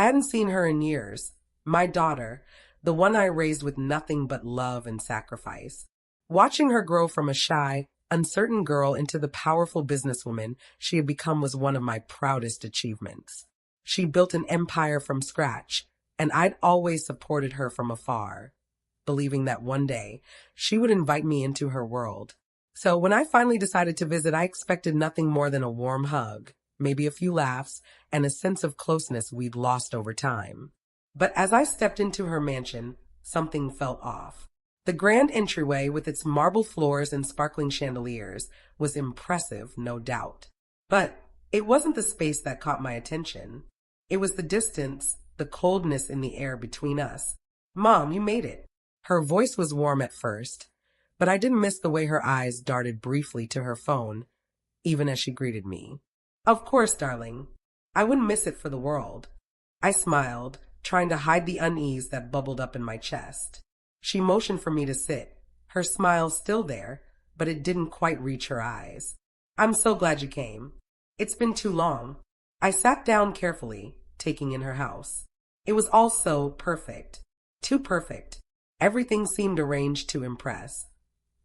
I hadn't seen her in years. My daughter, the one I raised with nothing but love and sacrifice. Watching her grow from a shy, uncertain girl into the powerful businesswoman she had become was one of my proudest achievements. She built an empire from scratch, and I'd always supported her from afar, believing that one day she would invite me into her world. So when I finally decided to visit, I expected nothing more than a warm hug, maybe a few laughs, and a sense of closeness we'd lost over time. But as I stepped into her mansion, something felt off. The grand entryway, with its marble floors and sparkling chandeliers, was impressive, no doubt. But it wasn't the space that caught my attention. It was the distance, the coldness in the air between us. "Mom, you made it." Her voice was warm at first, but I didn't miss the way her eyes darted briefly to her phone, even as she greeted me. "Of course, darling. I wouldn't miss it for the world." I smiled, trying to hide the unease that bubbled up in my chest. She motioned for me to sit, her smile still there, but it didn't quite reach her eyes. "I'm so glad you came. It's been too long." I sat down carefully, taking in her house. It was all so perfect. Too perfect. Everything seemed arranged to impress.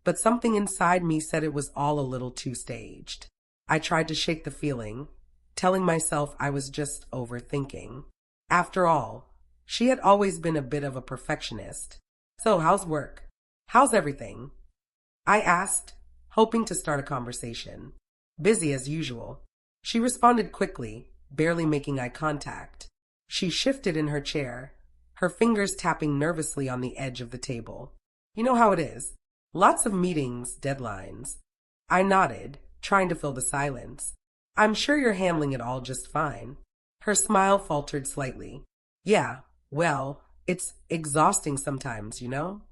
But something inside me said it was all a little too staged. I tried to shake the feeling, telling myself I was just overthinking. After all, she had always been a bit of a perfectionist. "So, how's work? How's everything?" I asked, hoping to start a conversation. "Busy as usual." She responded quickly, barely making eye contact. She shifted in her chair, her fingers tapping nervously on the edge of the table. "You know how it is. Lots of meetings, deadlines." I nodded, trying to fill the silence. "I'm sure you're handling it all just fine." Her smile faltered slightly. "Yeah, well, it's exhausting sometimes, you know?"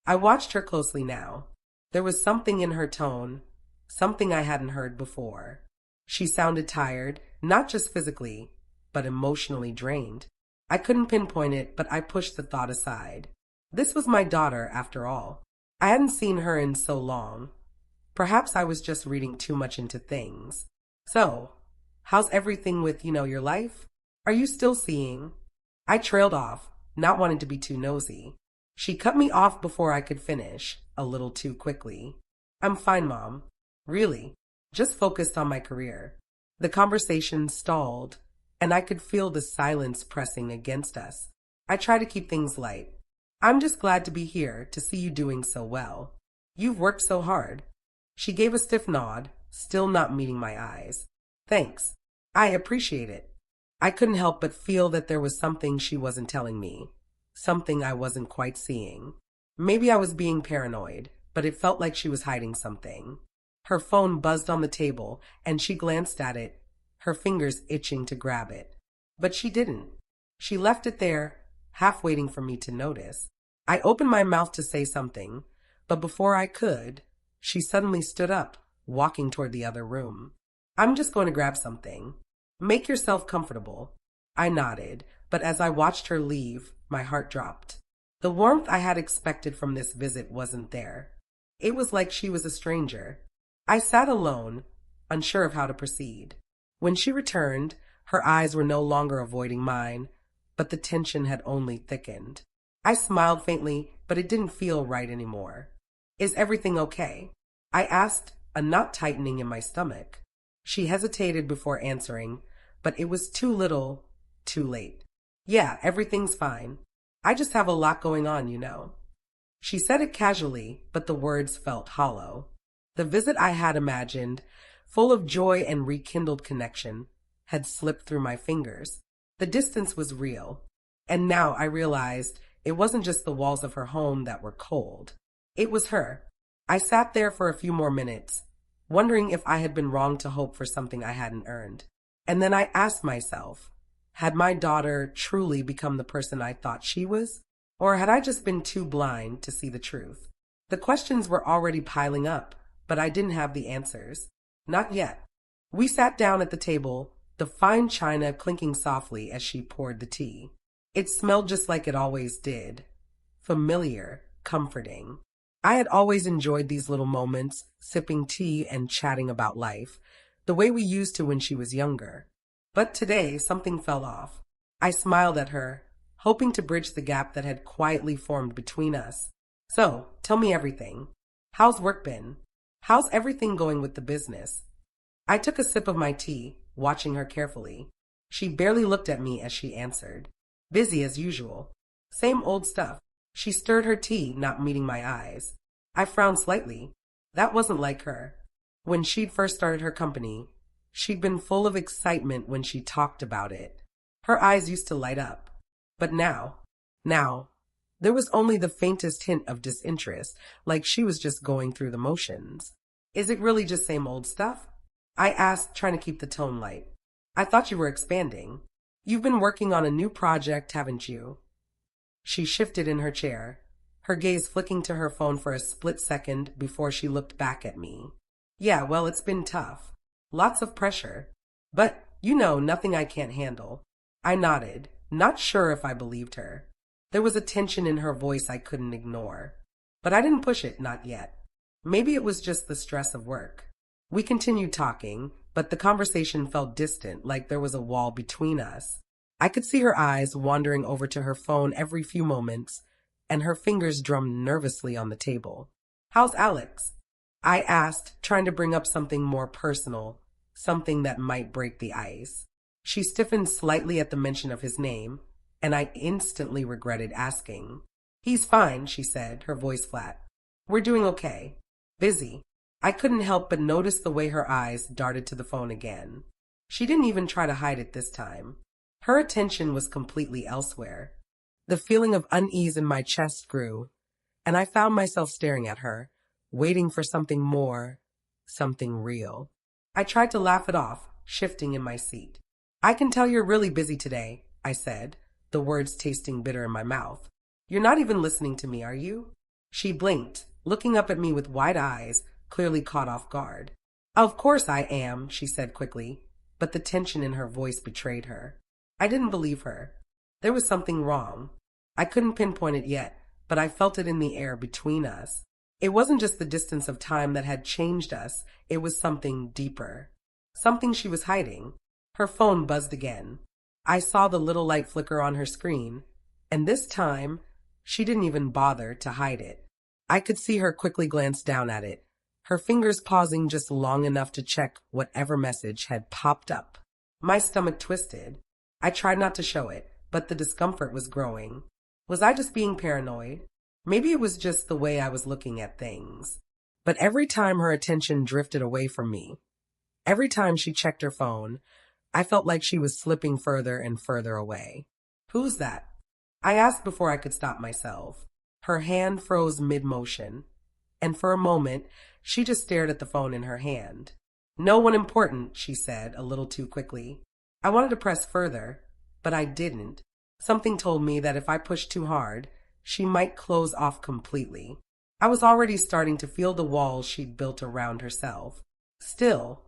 I watched her closely now. There was something in her tone, something I hadn't heard before. She sounded tired, not just physically, but emotionally drained. I couldn't pinpoint it, but I pushed the thought aside. This was my daughter, after all. I hadn't seen her in so long. Perhaps I was just reading too much into things. "So, how's everything with, your life? Are you still seeing?" I trailed off, not wanting to be too nosy. She cut me off before I could finish, a little too quickly. "I'm fine, Mom. Really. Just focused on my career." The conversation stalled, and I could feel the silence pressing against us. I tried to keep things light. "I'm just glad to be here to see you doing so well. You've worked so hard." She gave a stiff nod, still not meeting my eyes. "Thanks. I appreciate it." I couldn't help but feel that there was something she wasn't telling me, something I wasn't quite seeing. Maybe I was being paranoid, but it felt like she was hiding something. Her phone buzzed on the table, and she glanced at it, her fingers itching to grab it. But she didn't. She left it there, half waiting for me to notice. I opened my mouth to say something, but before I could, she suddenly stood up, walking toward the other room. "I'm just going to grab something. Make yourself comfortable." I nodded, but as I watched her leave, my heart dropped. The warmth I had expected from this visit wasn't there. It was like she was a stranger. I sat alone, unsure of how to proceed. When she returned, her eyes were no longer avoiding mine, but the tension had only thickened. I smiled faintly, but it didn't feel right anymore. "Is everything okay?" I asked, a knot tightening in my stomach. She hesitated before answering, but it was too little, too late. "Yeah, everything's fine. I just have a lot going on. She said it casually, but the words felt hollow. The visit I had imagined, full of joy and rekindled connection, had slipped through my fingers. The distance was real, and now I realized it wasn't just the walls of her home that were cold. It was her. I sat there for a few more minutes, wondering if I had been wrong to hope for something I hadn't earned. And then I asked myself, had my daughter truly become the person I thought she was? Or had I just been too blind to see the truth? The questions were already piling up, but I didn't have the answers. Not yet. We sat down at the table, the fine china clinking softly as she poured the tea. It smelled just like it always did. Familiar, comforting. I had always enjoyed these little moments, sipping tea and chatting about life, the way we used to when she was younger. But today, something fell off. I smiled at her, hoping to bridge the gap that had quietly formed between us. So, tell me everything. How's work been? How's everything going with the business? I took a sip of my tea, watching her carefully. She barely looked at me as she answered. Busy as usual. Same old stuff. She stirred her tea, not meeting my eyes. I frowned slightly. That wasn't like her. When she'd first started her company, she'd been full of excitement when she talked about it. Her eyes used to light up. But now, there was only the faintest hint of disinterest, like she was just going through the motions. Is it really just same old stuff? I asked, trying to keep the tone light. I thought you were expanding. You've been working on a new project, haven't you? She shifted in her chair, her gaze flicking to her phone for a split second before she looked back at me. Yeah, well, it's been tough. Lots of pressure. But, nothing I can't handle. I nodded, not sure if I believed her. There was a tension in her voice I couldn't ignore. But I didn't push it, not yet. Maybe it was just the stress of work. We continued talking, but the conversation felt distant, like there was a wall between us. I could see her eyes wandering over to her phone every few moments, and her fingers drummed nervously on the table. How's Alex? I asked, trying to bring up something more personal, something that might break the ice. She stiffened slightly at the mention of his name, and I instantly regretted asking. He's fine, she said, her voice flat. We're doing okay. Busy. I couldn't help but notice the way her eyes darted to the phone again. She didn't even try to hide it this time. Her attention was completely elsewhere. The feeling of unease in my chest grew, and I found myself staring at her, waiting for something more, something real. I tried to laugh it off, shifting in my seat. I can tell you're really busy today, I said, the words tasting bitter in my mouth. You're not even listening to me, are you? She blinked, looking up at me with wide eyes, clearly caught off guard. Of course I am, she said quickly, but the tension in her voice betrayed her. I didn't believe her. There was something wrong. I couldn't pinpoint it yet, but I felt it in the air between us. It wasn't just the distance of time that had changed us, it was something deeper. Something she was hiding. Her phone buzzed again. I saw the little light flicker on her screen, and this time, she didn't even bother to hide it. I could see her quickly glance down at it, her fingers pausing just long enough to check whatever message had popped up. My stomach twisted. I tried not to show it, but the discomfort was growing. Was I just being paranoid? Maybe it was just the way I was looking at things. But every time her attention drifted away from me, every time she checked her phone, I felt like she was slipping further and further away. Who's that? I asked before I could stop myself. Her hand froze mid-motion, and for a moment, she just stared at the phone in her hand. No one important, she said, a little too quickly. I wanted to press further, but I didn't. Something told me that if I pushed too hard, she might close off completely. I was already starting to feel the walls she'd built around herself. Still,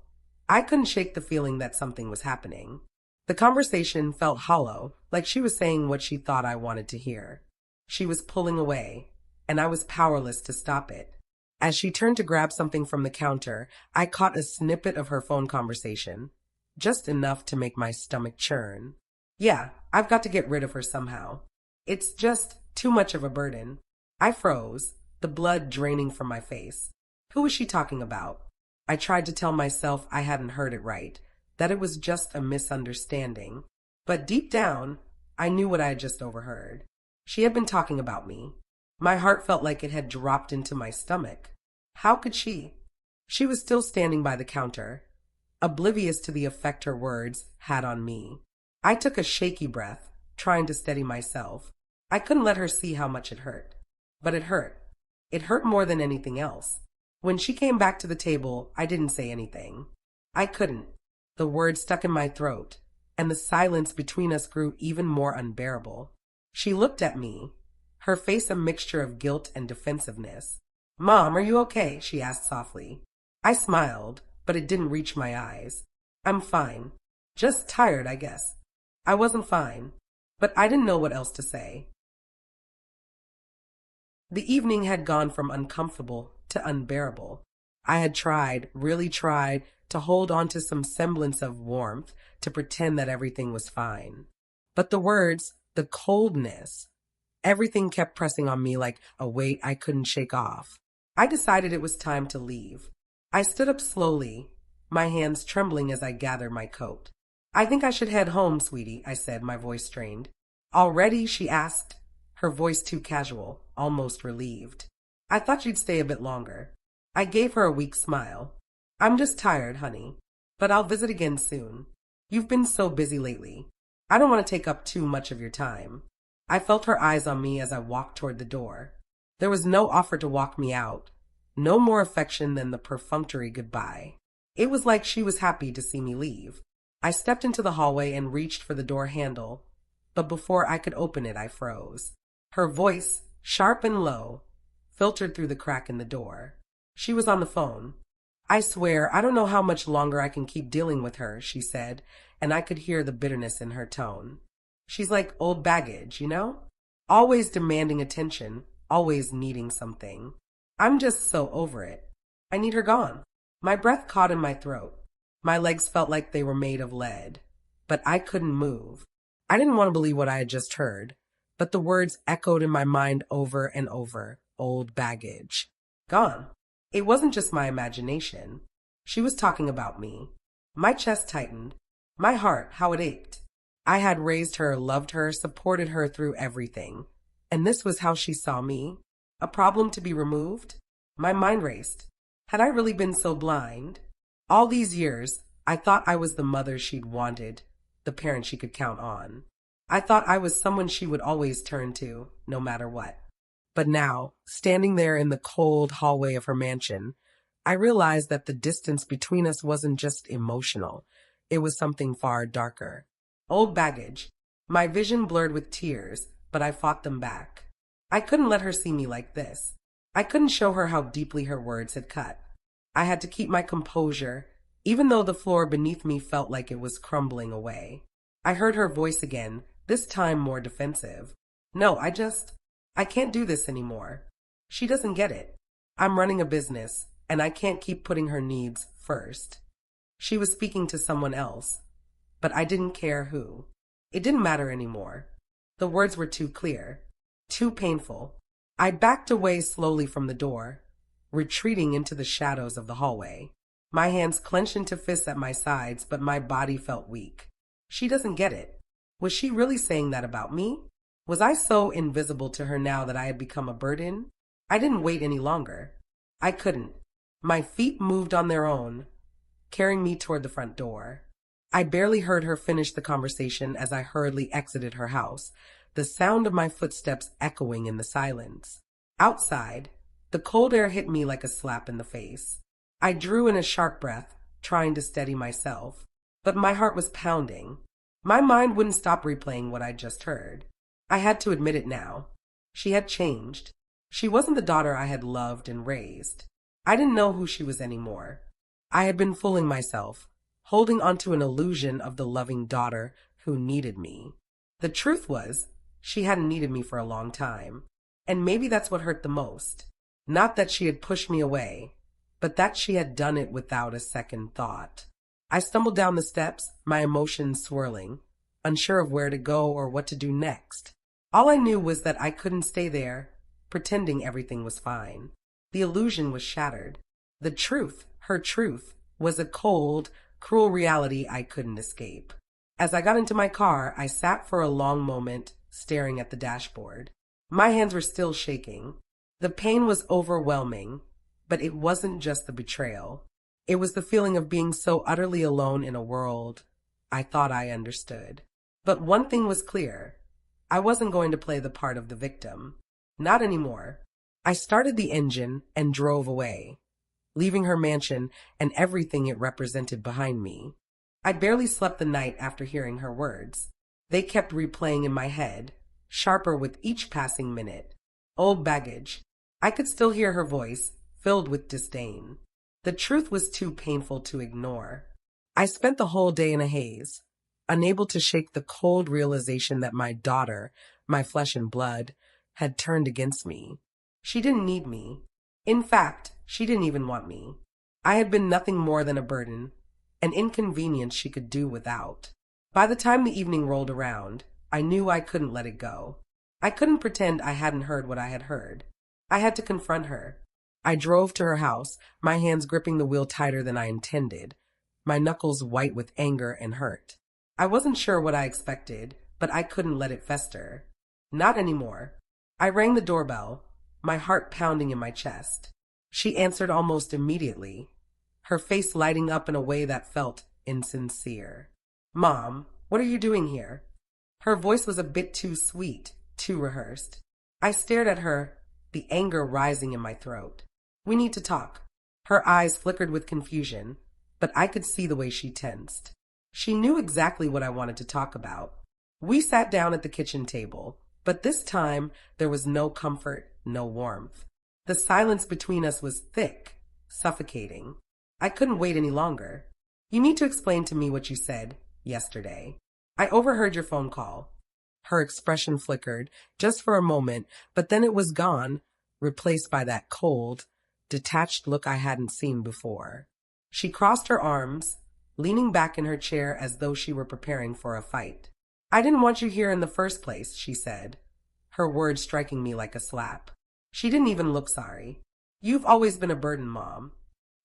I couldn't shake the feeling that something was happening. The conversation felt hollow, like she was saying what she thought I wanted to hear. She was pulling away, and I was powerless to stop it. As she turned to grab something from the counter, I caught a snippet of her phone conversation. Just enough to make my stomach churn. Yeah, I've got to get rid of her somehow. It's just too much of a burden. I froze, the blood draining from my face. Who was she talking about? I tried to tell myself I hadn't heard it right, that it was just a misunderstanding. But deep down, I knew what I had just overheard. She had been talking about me. My heart felt like it had dropped into my stomach. How could she? She was still standing by the counter, oblivious to the effect her words had on me. I took a shaky breath, trying to steady myself. I couldn't let her see how much it hurt. But it hurt. It hurt more than anything else. When she came back to the table, I didn't say anything. I couldn't. The words stuck in my throat, and the silence between us grew even more unbearable. She looked at me, her face a mixture of guilt and defensiveness. "Mom, are you okay?" she asked softly. I smiled, but it didn't reach my eyes. "I'm fine. Just tired, I guess." I wasn't fine, but I didn't know what else to say. The evening had gone from uncomfortable to unbearable. I had tried, really tried, to hold on to some semblance of warmth, to pretend that everything was fine. But the words, the coldness, everything kept pressing on me like a weight I couldn't shake off. I decided it was time to leave. I stood up slowly, my hands trembling as I gathered my coat. I think I should head home, sweetie, I said, my voice strained. Already? She asked, her voice too casual, almost relieved. I thought you'd stay a bit longer. I gave her a weak smile. I'm just tired, honey, but I'll visit again soon. You've been so busy lately. I don't want to take up too much of your time. I felt her eyes on me as I walked toward the door. There was no offer to walk me out, no more affection than the perfunctory goodbye. It was like she was happy to see me leave. I stepped into the hallway and reached for the door handle, but before I could open it, I froze. Her voice, sharp and low, filtered through the crack in the door. She was on the phone. I swear, I don't know how much longer I can keep dealing with her, she said, and I could hear the bitterness in her tone. She's like old baggage, you know? Always demanding attention, always needing something. I'm just so over it. I need her gone. My breath caught in my throat. My legs felt like they were made of lead, but I couldn't move. I didn't want to believe what I had just heard, but the words echoed in my mind over and over. Old baggage. Gone. It wasn't just my imagination. She was talking about me. My chest tightened. My heart, how it ached. I had raised her, loved her, supported her through everything. And this was how she saw me. A problem to be removed? My mind raced. Had I really been so blind? All these years, I thought I was the mother she'd wanted, the parent she could count on. I thought I was someone she would always turn to, no matter what. But now, standing there in the cold hallway of her mansion, I realized that the distance between us wasn't just emotional. It was something far darker. Old baggage. My vision blurred with tears, but I fought them back. I couldn't let her see me like this. I couldn't show her how deeply her words had cut. I had to keep my composure, even though the floor beneath me felt like it was crumbling away. I heard her voice again, this time more defensive. No, I can't do this anymore. She doesn't get it. I'm running a business, and I can't keep putting her needs first. She was speaking to someone else, but I didn't care who. It didn't matter anymore. The words were too clear, too painful. I backed away slowly from the door, retreating into the shadows of the hallway. My hands clenched into fists at my sides, but my body felt weak. She doesn't get it. Was she really saying that about me? Was I so invisible to her now that I had become a burden? I didn't wait any longer. I couldn't. My feet moved on their own, carrying me toward the front door. I barely heard her finish the conversation as I hurriedly exited her house, the sound of my footsteps echoing in the silence. Outside, the cold air hit me like a slap in the face. I drew in a sharp breath, trying to steady myself, but my heart was pounding. My mind wouldn't stop replaying what I'd just heard. I had to admit it now. She had changed. She wasn't the daughter I had loved and raised. I didn't know who she was anymore. I had been fooling myself, holding onto an illusion of the loving daughter who needed me. The truth was, she hadn't needed me for a long time. And maybe that's what hurt the most. Not that she had pushed me away, but that she had done it without a second thought. I stumbled down the steps, my emotions swirling, unsure of where to go or what to do next. All I knew was that I couldn't stay there, pretending everything was fine. The illusion was shattered. The truth, her truth, was a cold, cruel reality I couldn't escape. As I got into my car, I sat for a long moment, staring at the dashboard. My hands were still shaking. The pain was overwhelming, but it wasn't just the betrayal. It was the feeling of being so utterly alone in a world I thought I understood. But one thing was clear. I wasn't going to play the part of the victim. Not anymore. I started the engine and drove away, leaving her mansion and everything it represented behind me. I barely slept the night after hearing her words. They kept replaying in my head, sharper with each passing minute. Old baggage. I could still hear her voice, filled with disdain. The truth was too painful to ignore. I spent the whole day in a haze, unable to shake the cold realization that my daughter, my flesh and blood, had turned against me. She didn't need me. In fact, she didn't even want me. I had been nothing more than a burden, an inconvenience she could do without. By the time the evening rolled around, I knew I couldn't let it go. I couldn't pretend I hadn't heard what I had heard. I had to confront her. I drove to her house, my hands gripping the wheel tighter than I intended, my knuckles white with anger and hurt. I wasn't sure what I expected, but I couldn't let it fester. Not anymore. I rang the doorbell, my heart pounding in my chest. She answered almost immediately, her face lighting up in a way that felt insincere. "Mom, what are you doing here?" Her voice was a bit too sweet, too rehearsed. I stared at her, the anger rising in my throat. "We need to talk." Her eyes flickered with confusion, but I could see the way she tensed. She knew exactly what I wanted to talk about. We sat down at the kitchen table, but this time there was no comfort, no warmth. The silence between us was thick, suffocating. I couldn't wait any longer. "You need to explain to me what you said yesterday. I overheard your phone call." Her expression flickered, just for a moment, but then it was gone, replaced by that cold, detached look I hadn't seen before. She crossed her arms, leaning back in her chair as though she were preparing for a fight. "I didn't want you here in the first place," she said, her words striking me like a slap. She didn't even look sorry. "You've always been a burden, Mom."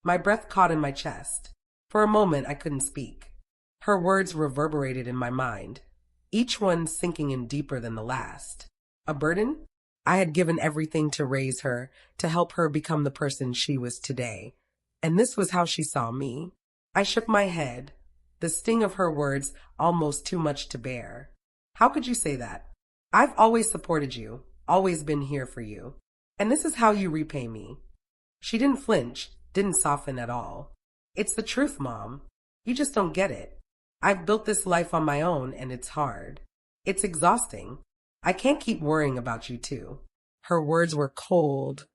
My breath caught in my chest. For a moment, I couldn't speak. Her words reverberated in my mind, each one sinking in deeper than the last. A burden? I had given everything to raise her, to help her become the person she was today. And this was how she saw me. I shook my head, the sting of her words almost too much to bear. "How could you say that? I've always supported you, always been here for you. And this is how you repay me." She didn't flinch, didn't soften at all. "It's the truth, Mom. You just don't get it. I've built this life on my own, and it's hard. It's exhausting. I can't keep worrying about you too." Her words were cold,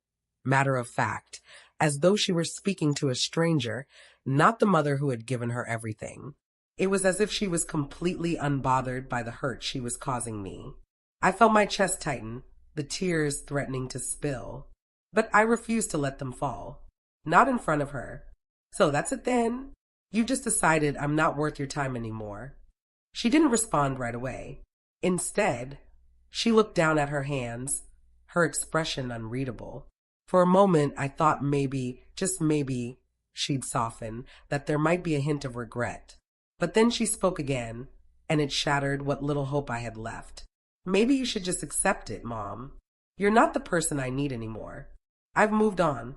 matter of fact, as though she were speaking to a stranger, not the mother who had given her everything. It was as if she was completely unbothered by the hurt she was causing me. I felt my chest tighten, the tears threatening to spill. But I refused to let them fall. Not in front of her. "So that's it then? You just decided I'm not worth your time anymore." She didn't respond right away. Instead, she looked down at her hands, her expression unreadable. For a moment, I thought maybe, just maybe, she'd soften, that there might be a hint of regret. But then she spoke again, and it shattered what little hope I had left. "Maybe you should just accept it, Mom. You're not the person I need anymore. I've moved on."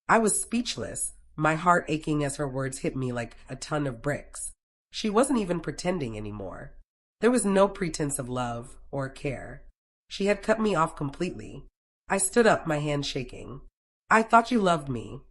I was speechless, my heart aching as her words hit me like a ton of bricks. She wasn't even pretending anymore. There was no pretense of love or care. She had cut me off completely. I stood up, my hand shaking. "I thought you loved me,"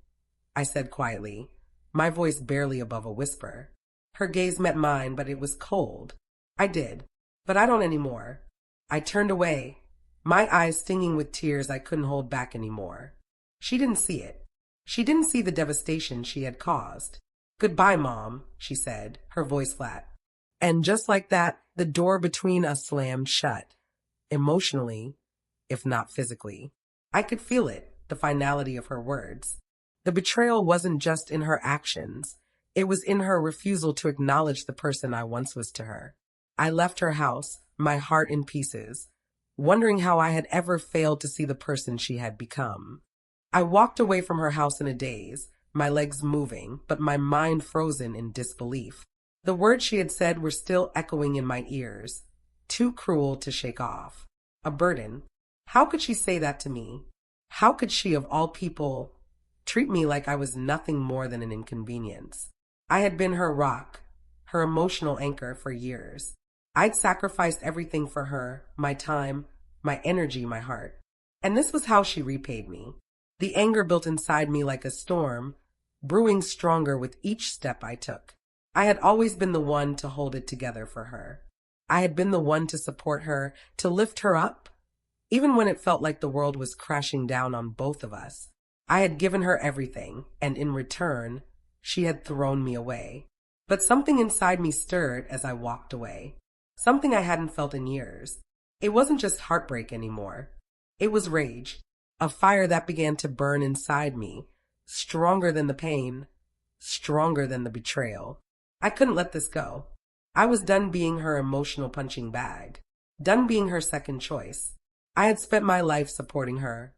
I said quietly, my voice barely above a whisper. Her gaze met mine, but it was cold. "I did, but I don't anymore." I turned away, my eyes stinging with tears I couldn't hold back anymore. She didn't see it. She didn't see the devastation she had caused. "Goodbye, Mom," she said, her voice flat. And just like that, the door between us slammed shut, emotionally, if not physically. I could feel it, the finality of her words. The betrayal wasn't just in her actions. It was in her refusal to acknowledge the person I once was to her. I left her house, my heart in pieces, wondering how I had ever failed to see the person she had become. I walked away from her house in a daze, my legs moving, but my mind frozen in disbelief. The words she had said were still echoing in my ears, too cruel to shake off. A burden. How could she say that to me? How could she, of all people, treat me like I was nothing more than an inconvenience? I had been her rock, her emotional anchor for years. I'd sacrificed everything for her, my time, my energy, my heart. And this was how she repaid me. The anger built inside me like a storm, brewing stronger with each step I took. I had always been the one to hold it together for her. I had been the one to support her, to lift her up, even when it felt like the world was crashing down on both of us. I had given her everything, and in return, she had thrown me away. But something inside me stirred as I walked away. Something I hadn't felt in years. It wasn't just heartbreak anymore. It was rage. A fire that began to burn inside me, stronger than the pain, stronger than the betrayal. I couldn't let this go. I was done being her emotional punching bag. done being her second choice. I had spent my life supporting her,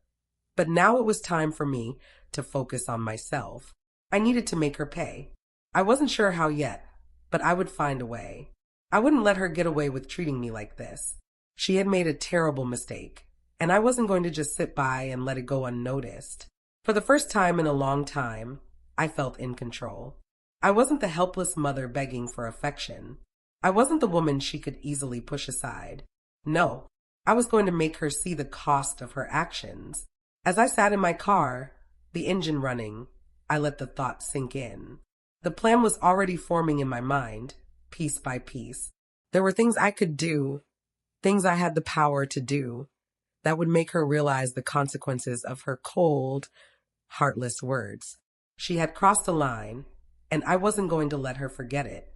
but now it was time for me to focus on myself. I needed to make her pay. I wasn't sure how yet, but I would find a way. I wouldn't let her get away with treating me like this. She had made a terrible mistake, and I wasn't going to just sit by and let it go unnoticed. For the first time in a long time, I felt in control. I wasn't the helpless mother begging for affection. I wasn't the woman she could easily push aside. No, I was going to make her see the cost of her actions. As I sat in my car, the engine running, I let the thought sink in. The plan was already forming in my mind, piece by piece. There were things I could do, things I had the power to do, that would make her realize the consequences of her cold, heartless words. She had crossed a line, and I wasn't going to let her forget it.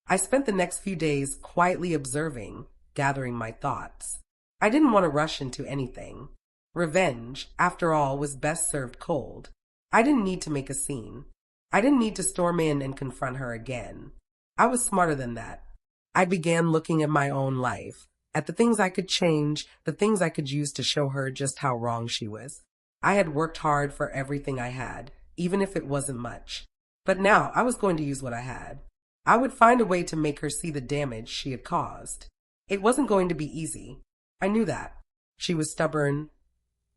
I spent the next few days quietly observing, gathering my thoughts. I didn't want to rush into anything. Revenge, after all, was best served cold. I didn't need to make a scene. I didn't need to storm in and confront her again. I was smarter than that. I began looking at my own life, at the things I could change, the things I could use to show her just how wrong she was. I had worked hard for everything I had, even if it wasn't much. But now I was going to use what I had. I would find a way to make her see the damage she had caused. It wasn't going to be easy. I knew that. She was stubborn,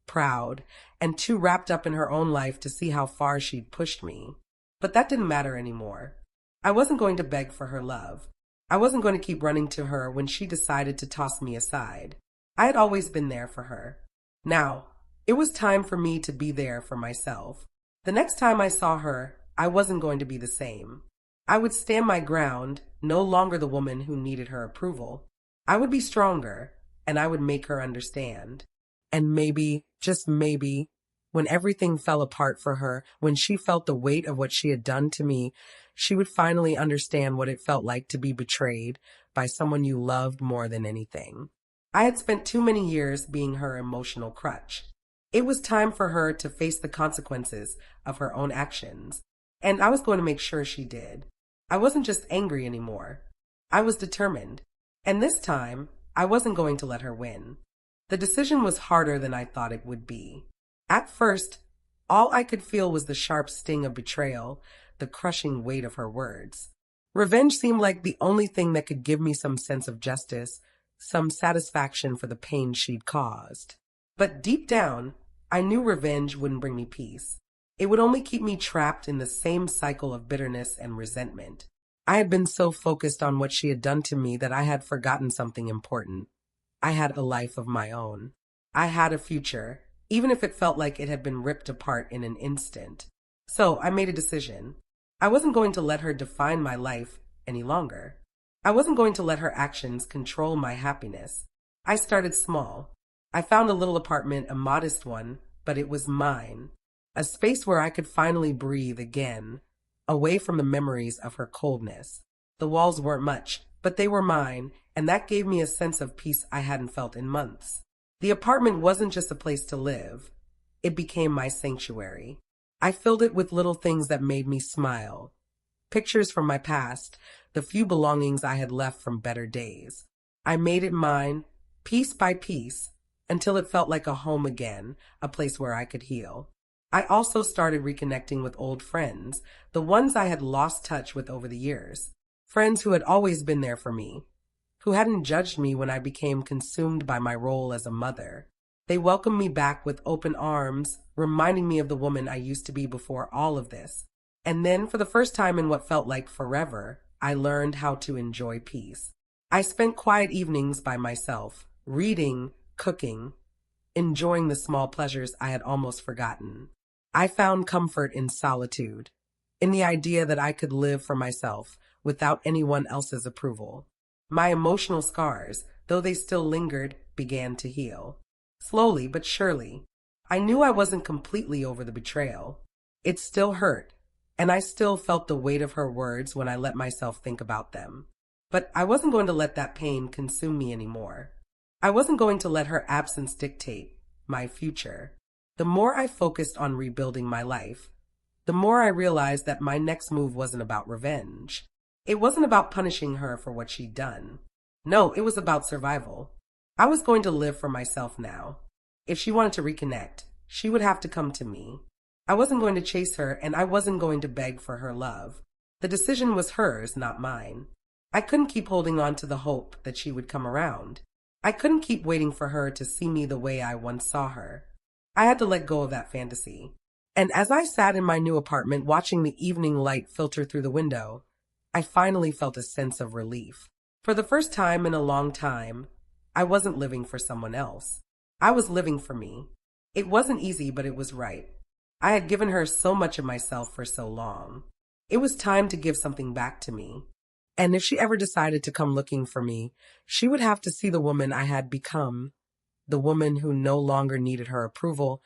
proud, and too wrapped up in her own life to see how far she'd pushed me. But that didn't matter anymore. I wasn't going to beg for her love. I wasn't going to keep running to her when she decided to toss me aside. I had always been there for her. Now, it was time for me to be there for myself. The next time I saw her, I wasn't going to be the same. I would stand my ground, no longer the woman who needed her approval. I would be stronger, and I would make her understand. And maybe, just maybe, when everything fell apart for her, when she felt the weight of what she had done to me, she would finally understand what it felt like to be betrayed by someone you loved more than anything. I had spent too many years being her emotional crutch. It was time for her to face the consequences of her own actions, and I was going to make sure she did. I wasn't just angry anymore. I was determined, and this time, I wasn't going to let her win. The decision was harder than I thought it would be. At first, all I could feel was the sharp sting of betrayal, the crushing weight of her words. Revenge seemed like the only thing that could give me some sense of justice, some satisfaction for the pain she'd caused. But deep down, I knew revenge wouldn't bring me peace. It would only keep me trapped in the same cycle of bitterness and resentment. I had been so focused on what she had done to me that I had forgotten something important. I had a life of my own. I had a future, even if it felt like it had been ripped apart in an instant. So I made a decision. I wasn't going to let her define my life any longer. I wasn't going to let her actions control my happiness. I started small. I found a little apartment, a modest one, but it was mine. A space where I could finally breathe again, away from the memories of her coldness. The walls weren't much, but they were mine, and that gave me a sense of peace I hadn't felt in months. The apartment wasn't just a place to live. It became my sanctuary. I filled it with little things that made me smile. Pictures from my past, the few belongings I had left from better days. I made it mine, piece by piece, until it felt like a home again, a place where I could heal. I also started reconnecting with old friends, the ones I had lost touch with over the years. Friends who had always been there for me, who hadn't judged me when I became consumed by my role as a mother. They welcomed me back with open arms, reminding me of the woman I used to be before all of this. And then, for the first time in what felt like forever, I learned how to enjoy peace. I spent quiet evenings by myself, reading, cooking, enjoying the small pleasures I had almost forgotten. I found comfort in solitude, in the idea that I could live for myself without anyone else's approval. My emotional scars, though they still lingered, began to heal. Slowly but surely. I knew I wasn't completely over the betrayal. It still hurt, and I still felt the weight of her words when I let myself think about them. But I wasn't going to let that pain consume me anymore. I wasn't going to let her absence dictate my future. The more I focused on rebuilding my life, the more I realized that my next move wasn't about revenge. It wasn't about punishing her for what she'd done. No, it was about survival. I was going to live for myself now. If she wanted to reconnect, she would have to come to me. I wasn't going to chase her, and I wasn't going to beg for her love. The decision was hers, not mine. I couldn't keep holding on to the hope that she would come around. I couldn't keep waiting for her to see me the way I once saw her. I had to let go of that fantasy. And as I sat in my new apartment watching the evening light filter through the window, I finally felt a sense of relief. For the first time in a long time, I wasn't living for someone else. I was living for me. It wasn't easy, but it was right. I had given her so much of myself for so long. It was time to give something back to me. And if she ever decided to come looking for me, she would have to see the woman I had become, the woman who no longer needed her approval,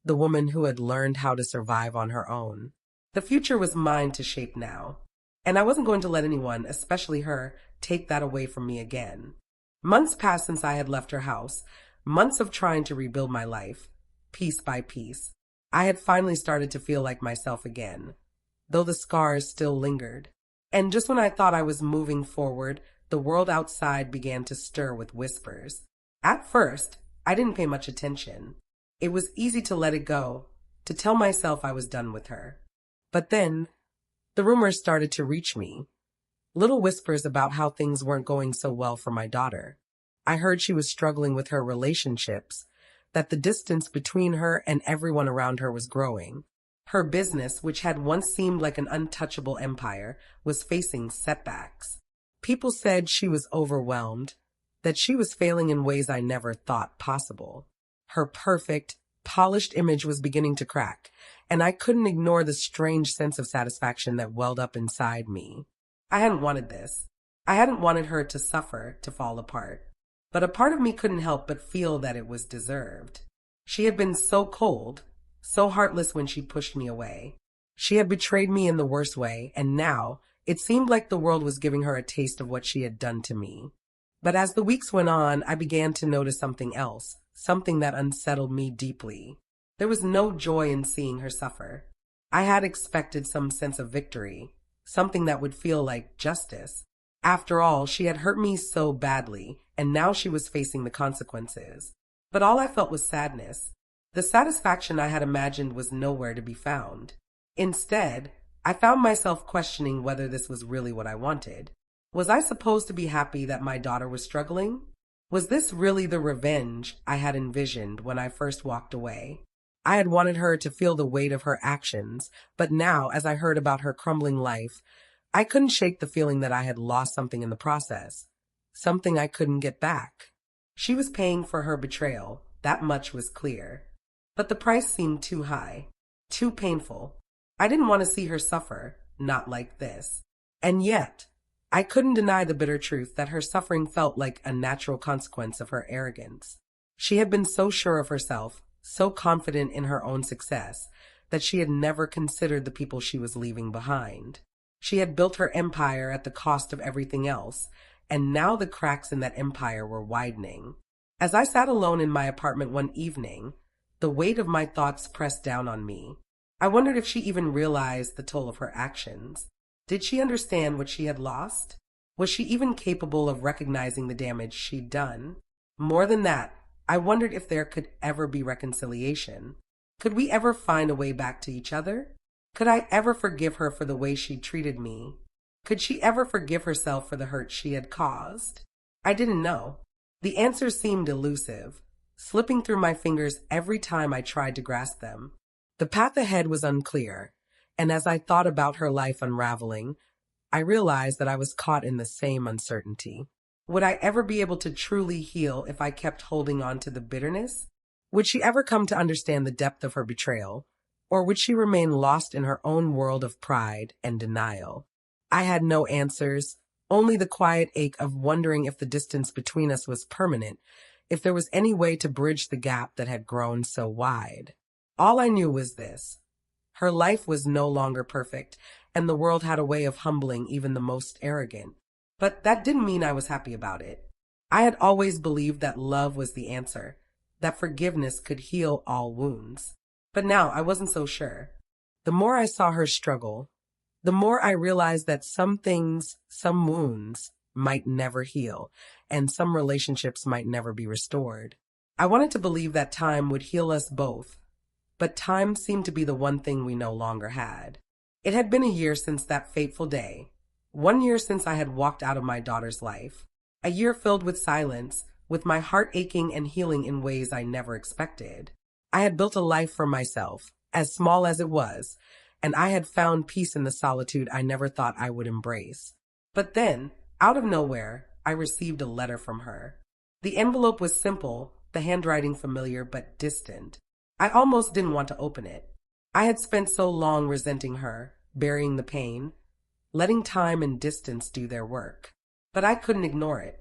the woman who had learned how to survive on her own. The future was mine to shape now, and I wasn't going to let anyone, especially her, take that away from me again. Months passed since I had left her house, months of trying to rebuild my life, piece by piece. I had finally started to feel like myself again, though the scars still lingered. And just when I thought I was moving forward, the world outside began to stir with whispers. At first, I didn't pay much attention. It was easy to let it go, to tell myself I was done with her. But then, the rumors started to reach me. Little whispers about how things weren't going so well for my daughter. I heard she was struggling with her relationships, that the distance between her and everyone around her was growing. Her business, which had once seemed like an untouchable empire, was facing setbacks. People said she was overwhelmed, that she was failing in ways I never thought possible. Her perfect, polished image was beginning to crack, and I couldn't ignore the strange sense of satisfaction that welled up inside me. I hadn't wanted this. I hadn't wanted her to suffer, to fall apart. But a part of me couldn't help but feel that it was deserved. She had been so cold, so heartless when she pushed me away. She had betrayed me in the worst way, and now it seemed like the world was giving her a taste of what she had done to me. But as the weeks went on, I began to notice something else, something that unsettled me deeply. There was no joy in seeing her suffer. I had expected some sense of victory, something that would feel like justice. After all, she had hurt me so badly, and now she was facing the consequences. But all I felt was sadness. The satisfaction I had imagined was nowhere to be found. Instead, I found myself questioning whether this was really what I wanted. Was I supposed to be happy that my daughter was struggling? Was this really the revenge I had envisioned when I first walked away? I had wanted her to feel the weight of her actions, but now, as I heard about her crumbling life, I couldn't shake the feeling that I had lost something in the process, something I couldn't get back. She was paying for her betrayal, that much was clear. But the price seemed too high, too painful. I didn't want to see her suffer, not like this. And yet, I couldn't deny the bitter truth that her suffering felt like a natural consequence of her arrogance. She had been so sure of herself, so confident in her own success, that she had never considered the people she was leaving behind. She had built her empire at the cost of everything else, and now the cracks in that empire were widening. As I sat alone in my apartment one evening, the weight of my thoughts pressed down on me. I wondered if she even realized the toll of her actions. Did she understand what she had lost? Was she even capable of recognizing the damage she'd done? More than that, I wondered if there could ever be reconciliation. Could we ever find a way back to each other? Could I ever forgive her for the way she treated me? Could she ever forgive herself for the hurt she had caused? I didn't know. The answers seemed elusive, slipping through my fingers every time I tried to grasp them. The path ahead was unclear, and as I thought about her life unraveling, I realized that I was caught in the same uncertainty. Would I ever be able to truly heal if I kept holding on to the bitterness? Would she ever come to understand the depth of her betrayal? Or would she remain lost in her own world of pride and denial? I had no answers, only the quiet ache of wondering if the distance between us was permanent, if there was any way to bridge the gap that had grown so wide. All I knew was this. Her life was no longer perfect, and the world had a way of humbling even the most arrogant. But that didn't mean I was happy about it. I had always believed that love was the answer, that forgiveness could heal all wounds. But now I wasn't so sure. The more I saw her struggle, the more I realized that some things, some wounds, might never heal, and some relationships might never be restored. I wanted to believe that time would heal us both, but time seemed to be the one thing we no longer had. It had been a year since that fateful day. 1 year since I had walked out of my daughter's life. A year filled with silence, with my heart aching and healing in ways I never expected. I had built a life for myself, as small as it was, and I had found peace in the solitude I never thought I would embrace. But then, out of nowhere, I received a letter from her. The envelope was simple, the handwriting familiar but distant. I almost didn't want to open it. I had spent so long resenting her, burying the pain, letting time and distance do their work. But I couldn't ignore it.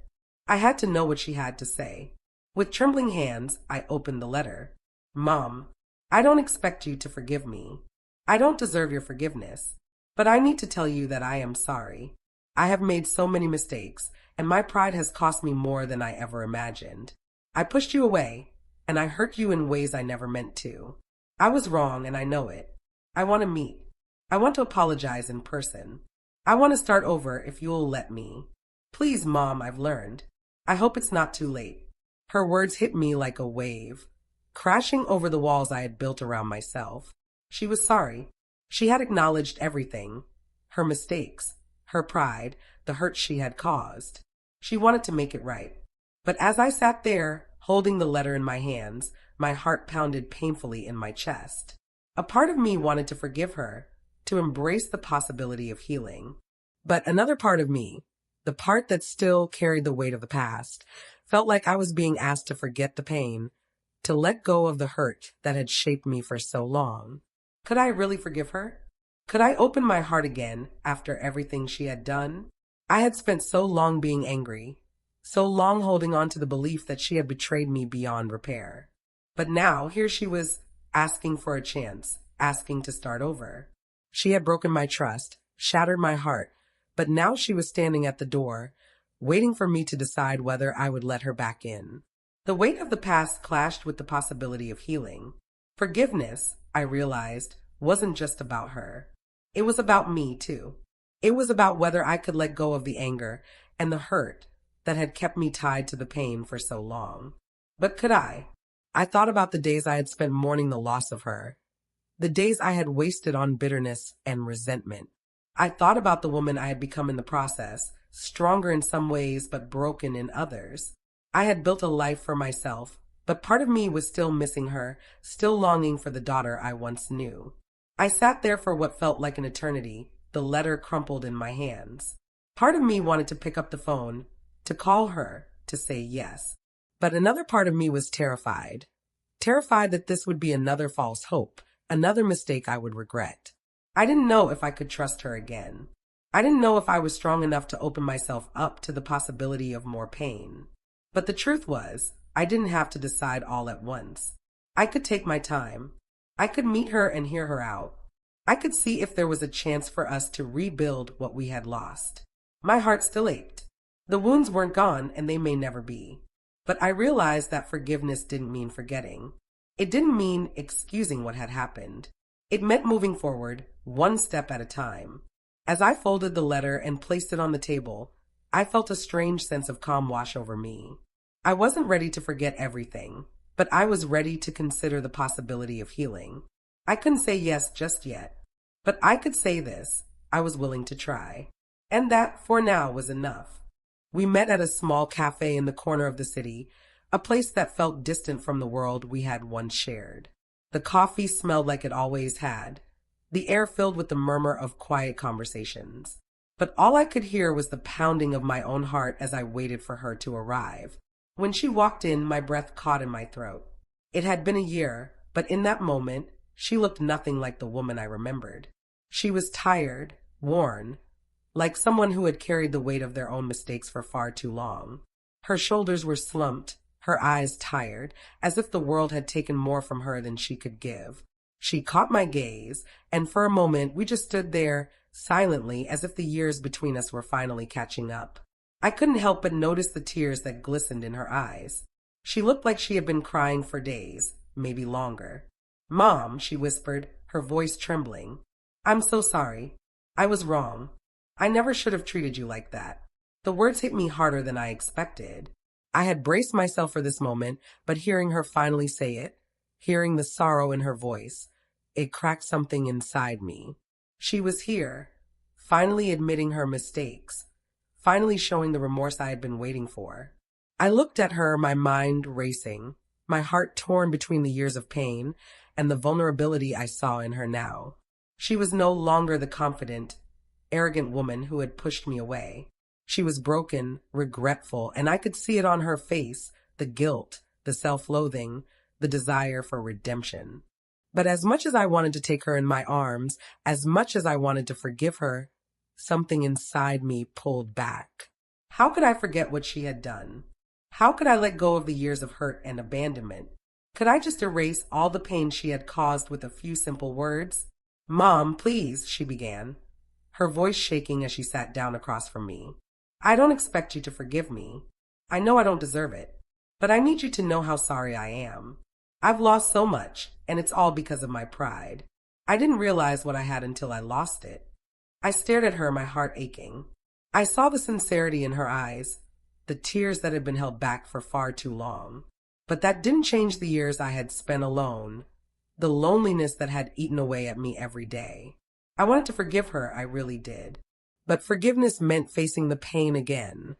I had to know what she had to say. With trembling hands, I opened the letter. Mom, I don't expect you to forgive me. I don't deserve your forgiveness. But I need to tell you that I am sorry. I have made so many mistakes, and my pride has cost me more than I ever imagined. I pushed you away, and I hurt you in ways I never meant to. I was wrong, and I know it. I want to meet. I want to apologize in person. I want to start over if you'll let me. Please, Mom, I've learned. I hope it's not too late. Her words hit me like a wave, crashing over the walls I had built around myself. She was sorry. She had acknowledged everything. Her mistakes, her pride, the hurt she had caused. She wanted to make it right. But as I sat there, holding the letter in my hands, my heart pounded painfully in my chest. A part of me wanted to forgive her, to embrace the possibility of healing. But another part of me, the part that still carried the weight of the past, felt like I was being asked to forget the pain, to let go of the hurt that had shaped me for so long. Could I really forgive her? Could I open my heart again after everything she had done? I had spent so long being angry, so long holding on to the belief that she had betrayed me beyond repair. But now, here she was asking for a chance, asking to start over. She had broken my trust, shattered my heart, but now she was standing at the door, waiting for me to decide whether I would let her back in. The weight of the past clashed with the possibility of healing. Forgiveness, I realized, wasn't just about her. It was about me, too. It was about whether I could let go of the anger and the hurt that had kept me tied to the pain for so long. But could I? I thought about the days I had spent mourning the loss of her, the days I had wasted on bitterness and resentment. I thought about the woman I had become in the process, stronger in some ways but broken in others. I had built a life for myself, but part of me was still missing her, still longing for the daughter I once knew. I sat there for what felt like an eternity, the letter crumpled in my hands. Part of me wanted to pick up the phone, to call her, to say yes. But another part of me was terrified. Terrified that this would be another false hope, another mistake I would regret. I didn't know if I could trust her again. I didn't know if I was strong enough to open myself up to the possibility of more pain. But the truth was, I didn't have to decide all at once. I could take my time. I could meet her and hear her out. I could see if there was a chance for us to rebuild what we had lost. My heart still ached. The wounds weren't gone, and they may never be. But I realized that forgiveness didn't mean forgetting. It didn't mean excusing what had happened. It meant moving forward, one step at a time. As I folded the letter and placed it on the table, I felt a strange sense of calm wash over me. I wasn't ready to forget everything, but I was ready to consider the possibility of healing. I couldn't say yes just yet, but I could say this: I was willing to try. And that, for now, was enough. We met at a small cafe in the corner of the city, a place that felt distant from the world we had once shared. The coffee smelled like it always had, the air filled with the murmur of quiet conversations. But all I could hear was the pounding of my own heart as I waited for her to arrive. When she walked in, my breath caught in my throat. It had been a year, but in that moment, she looked nothing like the woman I remembered. She was tired, worn, like someone who had carried the weight of their own mistakes for far too long. Her shoulders were slumped, her eyes tired, as if the world had taken more from her than she could give. She caught my gaze, and for a moment we just stood there, silently, as if the years between us were finally catching up. I couldn't help but notice the tears that glistened in her eyes. She looked like she had been crying for days, maybe longer. "Mom," she whispered, her voice trembling. "I'm so sorry. I was wrong. I never should have treated you like that. The words hit me harder than I expected. I had braced myself for this moment, but hearing her finally say it, hearing the sorrow in her voice, it cracked something inside me. She was here, finally admitting her mistakes, finally showing the remorse I had been waiting for. I looked at her, my mind racing, my heart torn between the years of pain and the vulnerability I saw in her now. She was no longer the confident, arrogant woman who had pushed me away. She was broken, regretful, and I could see it on her face, the guilt, the self-loathing, the desire for redemption. But as much as I wanted to take her in my arms, as much as I wanted to forgive her, something inside me pulled back. How could I forget what she had done? How could I let go of the years of hurt and abandonment? Could I just erase all the pain she had caused with a few simple words? "Mom, please," she began, her voice shaking as she sat down across from me. "I don't expect you to forgive me. I know I don't deserve it, but I need you to know how sorry I am. I've lost so much, and it's all because of my pride. I didn't realize what I had until I lost it." I stared at her, my heart aching. I saw the sincerity in her eyes, the tears that had been held back for far too long. But that didn't change the years I had spent alone, the loneliness that had eaten away at me every day. I wanted to forgive her, I really did. But forgiveness meant facing the pain again,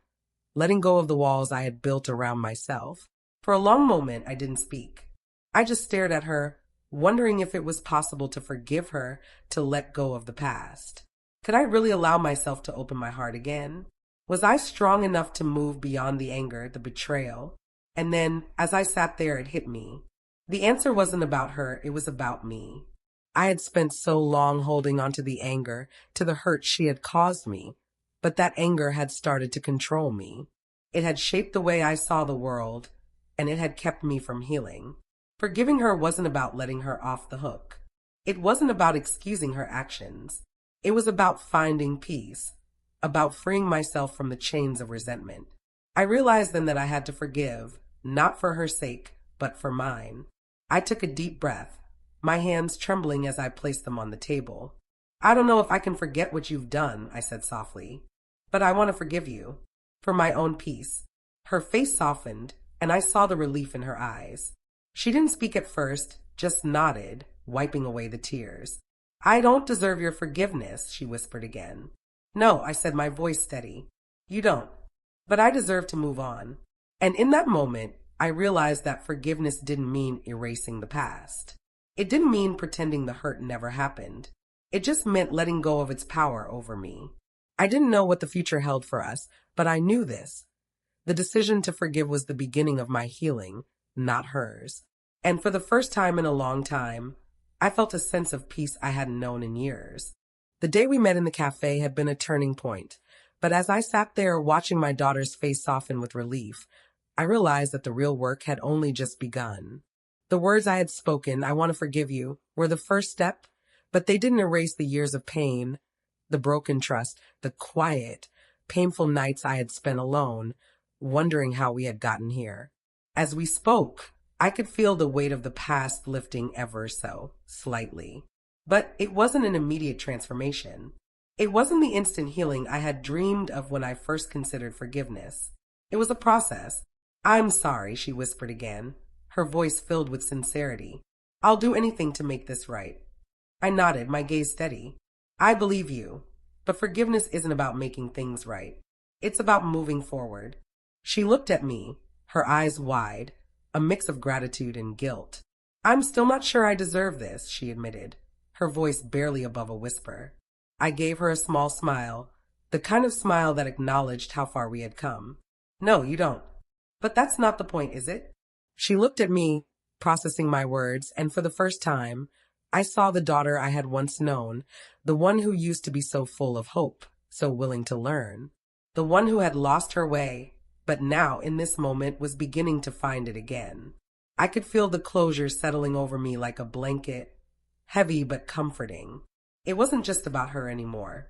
letting go of the walls I had built around myself. For a long moment, I didn't speak. I just stared at her, wondering if it was possible to forgive her, to let go of the past. Could I really allow myself to open my heart again? Was I strong enough to move beyond the anger, the betrayal? And then, as I sat there, it hit me. The answer wasn't about her, it was about me. I had spent so long holding on to the anger, to the hurt she had caused me, but that anger had started to control me. It had shaped the way I saw the world, and it had kept me from healing. Forgiving her wasn't about letting her off the hook. It wasn't about excusing her actions. It was about finding peace, about freeing myself from the chains of resentment. I realized then that I had to forgive, not for her sake, but for mine. I took a deep breath, my hands trembling as I placed them on the table. "I don't know if I can forget what you've done," I said softly, "but I want to forgive you, for my own peace." Her face softened, and I saw the relief in her eyes. She didn't speak at first, just nodded, wiping away the tears. "I don't deserve your forgiveness," she whispered again. "No," I said, my voice steady. "You don't. But I deserve to move on." And in that moment, I realized that forgiveness didn't mean erasing the past. It didn't mean pretending the hurt never happened. It just meant letting go of its power over me. I didn't know what the future held for us, but I knew this. The decision to forgive was the beginning of my healing, not hers. And for the first time in a long time, I felt a sense of peace I hadn't known in years. The day we met in the cafe had been a turning point, but as I sat there watching my daughter's face soften with relief, I realized that the real work had only just begun. The words I had spoken, "I want to forgive you," were the first step, but they didn't erase the years of pain, the broken trust, the quiet, painful nights I had spent alone, wondering how we had gotten here. As we spoke, I could feel the weight of the past lifting ever so slightly. But it wasn't an immediate transformation. It wasn't the instant healing I had dreamed of when I first considered forgiveness. It was a process. "I'm sorry," she whispered again, her voice filled with sincerity. "I'll do anything to make this right." I nodded, my gaze steady. "I believe you, but forgiveness isn't about making things right. It's about moving forward." She looked at me, her eyes wide, a mix of gratitude and guilt. "I'm still not sure I deserve this," she admitted, her voice barely above a whisper. I gave her a small smile, the kind of smile that acknowledged how far we had come. "No, you don't. But that's not the point, is it?" She looked at me, processing my words, and for the first time, I saw the daughter I had once known, the one who used to be so full of hope, so willing to learn, the one who had lost her way, but now, in this moment, was beginning to find it again. I could feel the closure settling over me like a blanket, heavy but comforting. It wasn't just about her anymore.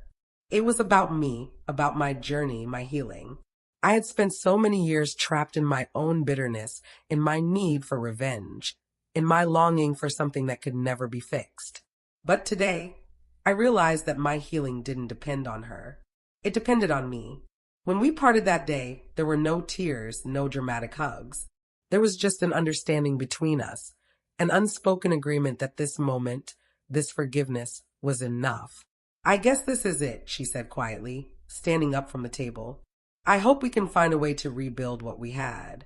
It was about me, about my journey, my healing. I had spent so many years trapped in my own bitterness, in my need for revenge, in my longing for something that could never be fixed. But today, I realized that my healing didn't depend on her. It depended on me. When we parted that day, there were no tears, no dramatic hugs. There was just an understanding between us, an unspoken agreement that this moment, this forgiveness, was enough. I guess this is it, she said quietly, standing up from the table. I hope we can find a way to rebuild what we had.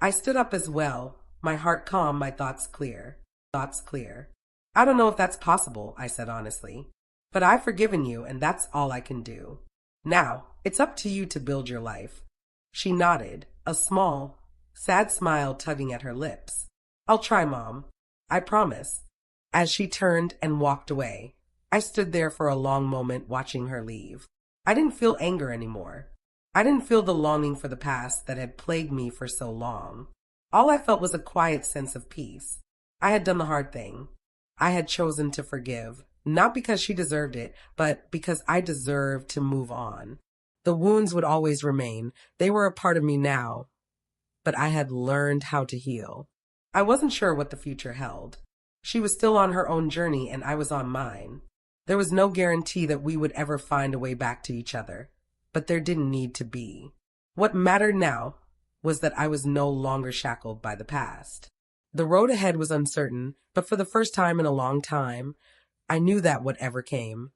I stood up as well, my heart calm, my thoughts clear. Thoughts clear. I don't know if that's possible, I said honestly. But I've forgiven you, and that's all I can do. Now, it's up to you to build your life. She nodded, a small, sad smile tugging at her lips. I'll try, Mom. I promise. As she turned and walked away, I stood there for a long moment watching her leave. I didn't feel anger anymore. I didn't feel the longing for the past that had plagued me for so long. All I felt was a quiet sense of peace. I had done the hard thing. I had chosen to forgive, not because she deserved it, but because I deserved to move on. The wounds would always remain. They were a part of me now, but I had learned how to heal. I wasn't sure what the future held. She was still on her own journey and I was on mine. There was no guarantee that we would ever find a way back to each other, but there didn't need to be. What mattered now was that I was no longer shackled by the past. The road ahead was uncertain, but for the first time in a long time, I knew that whatever came,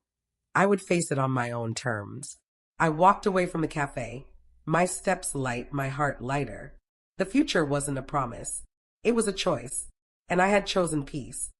I would face it on my own terms. I walked away from the cafe, my steps light, my heart lighter. The future wasn't a promise. It was a choice, and I had chosen peace.